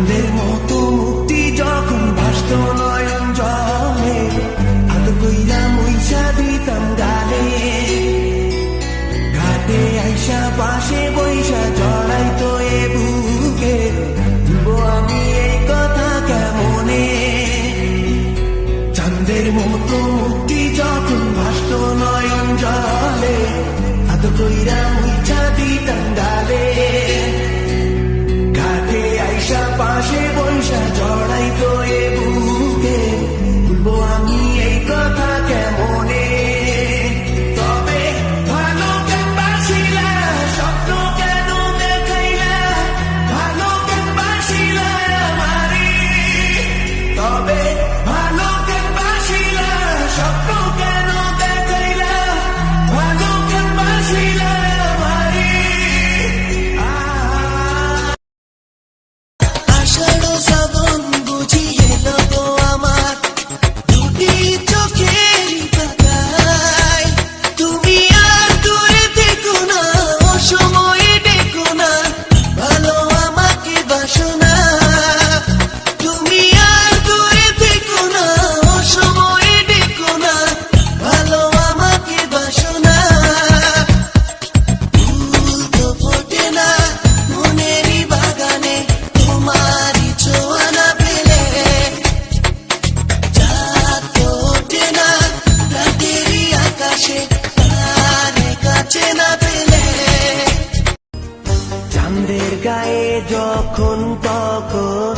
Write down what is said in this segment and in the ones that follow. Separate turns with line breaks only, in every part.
চাঁদের মতো মুক্তি যখন ভাসত নয়ন জলে, আদ কইরা মইসা দিতাম গালে। ঘাটে আইসা পাশে বইসা জড়াইতো এ বুকে, ভুলবো আমি এই কথা কেমনে। চাঁদের মতো মুক্তি যখন ভাসত নয়ন জলে, আদ কইরা মইসা দিতাম গালে। ঘাটে আইসা পাশে বইসা জড়াইতো এ বুকে, ভুলবো আমি এই কথা কেমনে। তবে ভালো কেন বাসিলা, স্বপ্ন কেন দেখাইলা, ভালো কেন বাসিলা আমারে। তবে ভালো কেন বাসিলা, স্বপ্ন কেন দেখাইলা, ভালো কেন বাসিলা আমারে। আষাঢ় শ্রাবণ বুঝি এলো গো আমার, দুটি চোখের পাতায়। তুমি আর দূরে দেখো না, অসময়ে ডেকো না, ভালো আমাকে বাসো না। তুমি আর দূরে দেখো না, অসময়ে ডেকো না, ভালো আমাকে বাসো না। ফুল তো ফোটে না মনেরই বাগানে, তোমারই ছোঁয়া না পেলে। চাঁদ তো ওঠে না রাতেরই আকাশে, তারে কাছে না পেলে। চাঁদের গায়ে যখন তখন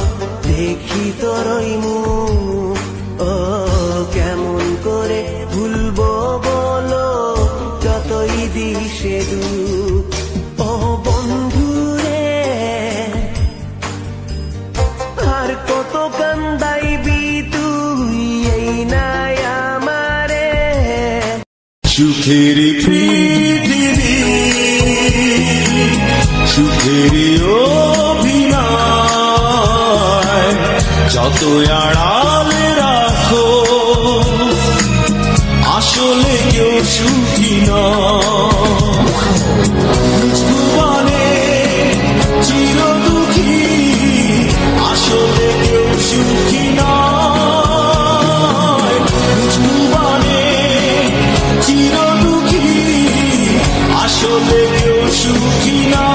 দেখি তোর ওই মুখ, ও কেমন করে ভুলবো বলো যতই দিশে দুঃখ। ও বন্ধুরে আর কত কান্দাইবি তুই, এই নাই আমারে।
সুখেরই পৃথিবী, সুখেরই অভিনয়, যত আড়ালে রাখো আসলে কেউ সুখী নয়। ভুবনে চির দুঃখী, আসলে কেউ সুখী নয়। ভুবনে চির দুঃখী, আসলে কেউ সুখী নয়।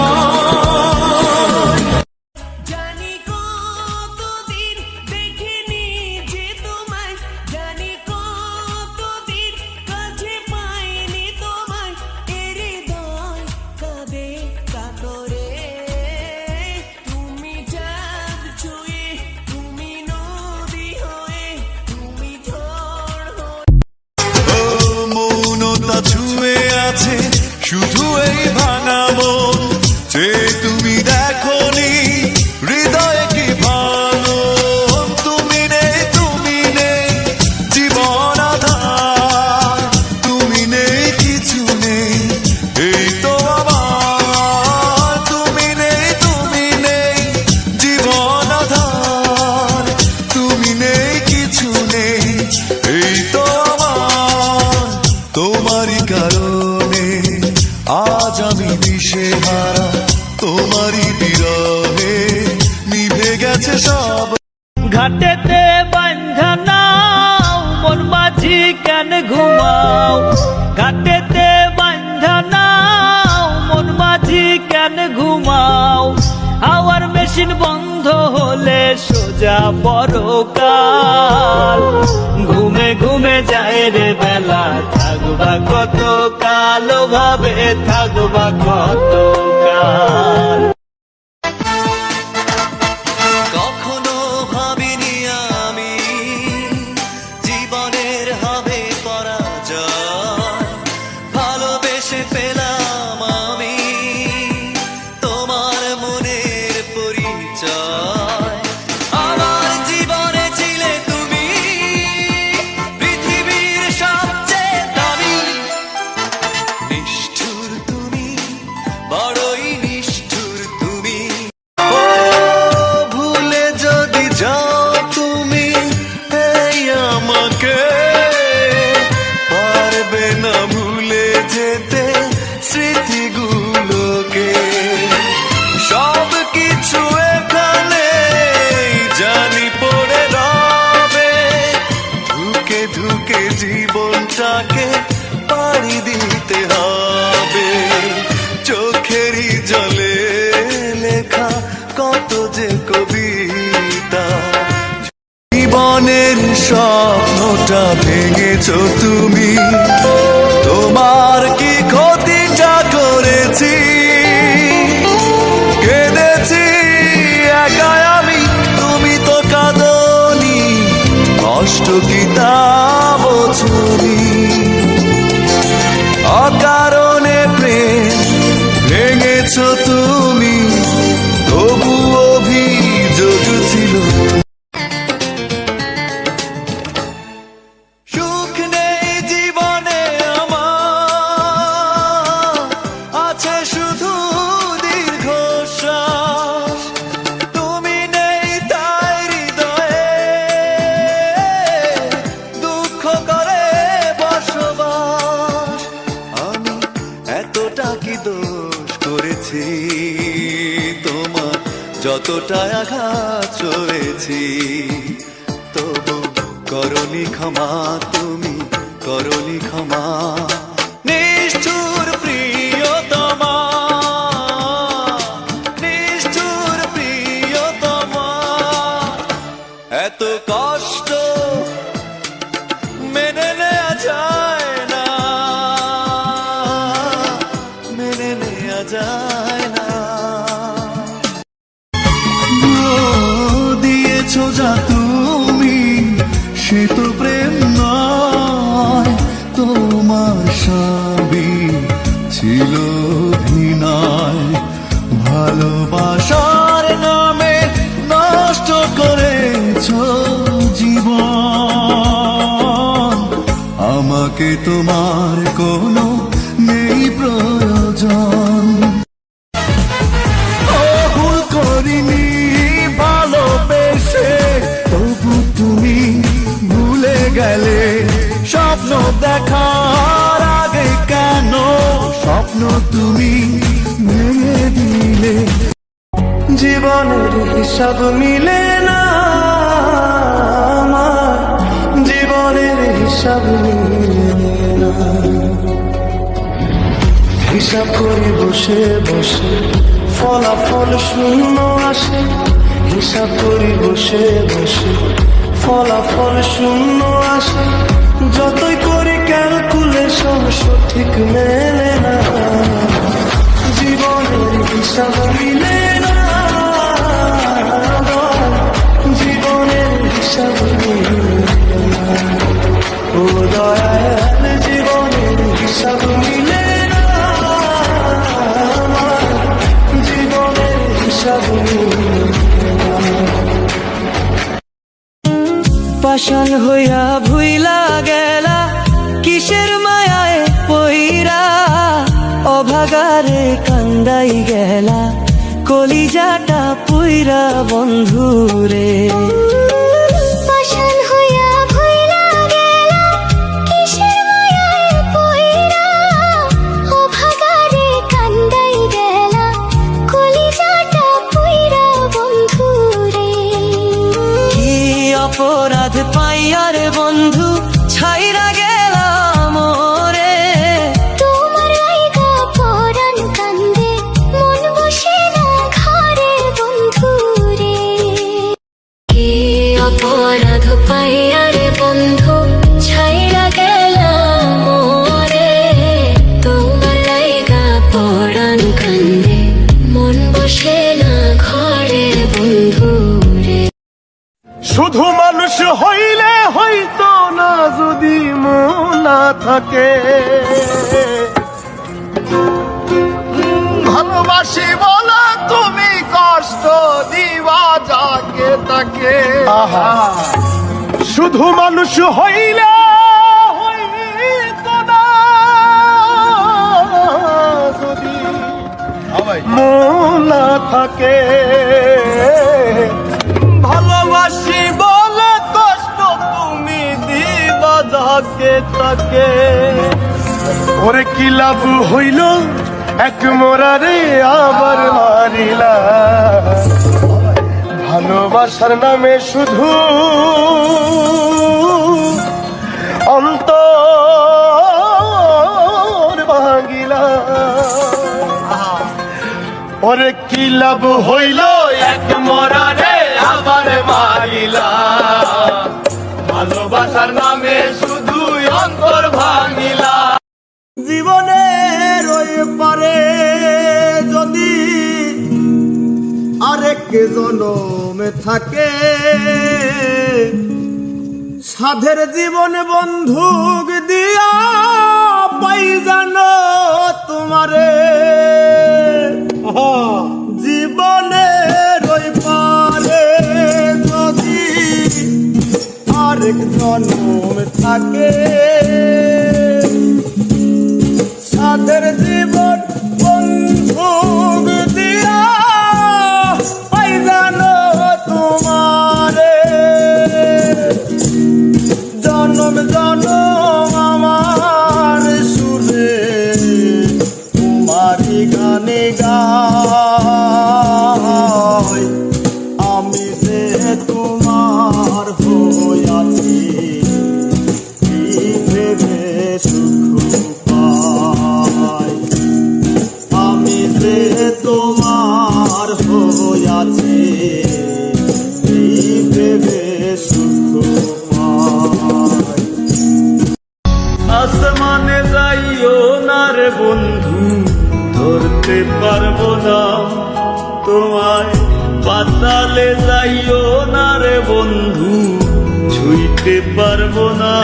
জানি কতদিন দেখিনি যে তোমায়, জানি কতদিন কাছে পাইনি তোমায়। এর হৃদয় কাঁদে কাতরে, তুমি চাঁদ ছুঁয়ে, তুমি নদী হয়ে, তুমি ঝড় হয়ে।
ও মৌনতা ছুঁয়ে আছে শুধু এই ভাঙা মন, যে তুমি দেখোনি হৃদয়ে কি ভালো। তুমি নেই, তুমি নেই জীবন আধার, তুমি নেই কিছু নেই এই তো আমার। তুমি নেই, তুমি নেই জীবন আধার, তুমি নেই কিছু নেই এই তো আমার। তোমারই কারণে আজ আমি দিশেহারা, তোমারই বিরহে নিভে গেছে সব।
ঘাটেতে বান্ধা নাও মন মাঝি কেন ঘুমাও, ঘাটেতে বান্ধা নাও মন মাঝি কেন ঘুমাও। হাওয়ার মেশিন বন্ধ হলে সোজা পরকাল, ঘুমে ঘুমে যায় রে বেলা। থাকবা কত কাল ভাবে, থাকবা কত কাল।
কখনো ভাবিনি আমি জীবনের হবে পরাজয়, ভালোবেসে পেলাম আমি তোমার মনের পরিচয়। আমার জীবনে ছিলে তুমি পৃথিবীর সবচেয়ে দামি। নিষ্ঠুর তুমি, বড়ই নিষ্ঠুর তুমি। ও ভুলে যদি যাও তুমি এই আমাকে, পারবে না ভুলে যেতে স্মৃতিগুলোকে। সব কিছু এখানে
জীবনটাকে পাড়ি দিতে হবে। চোখেরই জলে লেখা কত যে কবিতা, জীবনের স্বপ্নটা ভেঙেছো তুমি। তোমার কি ক্ষতিটা করেছি? কেঁদেছি একাই আমি, তুমি তো কাঁদনি। কষ্ট কি তা বোঝনি? অকারণে প্রেম ভেঙেছো তুমি, তবু অভিযোগ ছিল। সুখ নেই জীবনে আমার, আছে শুধু দীর্ঘশ্বাস। তুমি নেই তাই হৃদয়ে দুঃখ করে বসবাস। আমি এতটা কি দোষ করেছি তোমার, যতটা আঘাত সয়েছি? তবু করনি ক্ষমা, তুমি করনি ক্ষমা। নিষ্ঠুর প্রিয়তমা, নিষ্ঠুর প্রিয়তমা। এত কষ্ট মেনে নেওয়া যায় না, মেনে নেওয়া যায় না। দিয়েছো যা তুমি, সে তো প্রেম নয়। তোমার সবই ছিল ঘৃণায়, ভালোবাসার নামে নষ্ট করেছো জীবন। আমাকে তোমার কোনো নেই প্রয়োজন। ও ভুল করিনি ভালোবেসে, তবু তুমি ভুলে গেলে। স্বপ্ন দেখার আগে কেন স্বপ্ন তুমি ভেঙে দিলে? জীবনের হিসাব মিলে না আমার, জীবনের হিসাব মিলে না। হিসাব করি বসে বসে, ফলাফল শূন্য আসে। হিসাব করি বসে বসে, ফলাফল শূন্য আসে। যতই করি ক্যালকুলেশন সঠিক মেলে না। জীবনের হিসাব মিলে না, জীবনের হিসাব মিলে না। ও দয়াল, জীবনের হিসাব মিলে না, জীবনের হিসাব মিলে না।
পাষাণ হইয়া ভুইলা গেলা, কিসের মায়ায় পইরা। অভাগারে কান্দাই গেলা, কলিজাটা পুইরা বন্ধুরে।
পাষাণ হইয়া ভুইলা গেলা, কিসের মায়ায় পইরা। অভাগারে কান্দাই গেলা, কলিজাটা পুইরা বন্ধুরে।
কি অপরাধ পাইয়ার বন্ধু ছাইরা গেলাম মোরে।
তোমার লাইগা পরাণ কান্দে, মন বসে না ঘরে বন্ধুরে। কি অপরাধ পাইয়ার বন্ধু ছাইরা গেলাম মোরে। তোমার লাইগা পরাণ কান্দে, মন বসে না ঘরে বন্ধুরে।
শুধু মানুষ হইলে হইতো না যদি মন না থাকে। ভালোবাসি বলে তুমি কষ্ট দিবা যাকে তাকে। শুধু মানুষ হইলে হইতো না যদি মন না থাকে। ভালোবাসি বলে কষ্ট তুমি দিবা যাকে তাকে। ওরে কি লাভ হইল এক মোরারে আবার মারিলা। ভালোবাসার নামে শুধু অন্তর ভাঙিলা ওরে কি লাভ হইল এক মরারে আবার মারিলা ভালোবাসার নামে শুধু অন্তর ভাঙিলা জীবনের ওই পারে যদি আরেক জনমে থাকে সাধের জীবন বন্ধুক দিয়া পাই জানো তোমারে জীবনের ওই পারে যদি আরেক জনম থাকে সাধের জীবন বন্ধুক দিয়া পাই জানো তোমারে জনম জনম আমার সুরে তোমারি গানে গাই আমি যে তোমার হইয়াছি ভেবে সুখ পাই আমি যে তোমার হইয়াছি ভেবে সুখ পাই আসমানে যাইও না রে বন্ধু ধরতে পারবো না তোমায় পাতালে যাইও না রে বন্ধু ছুঁইতে পারবো না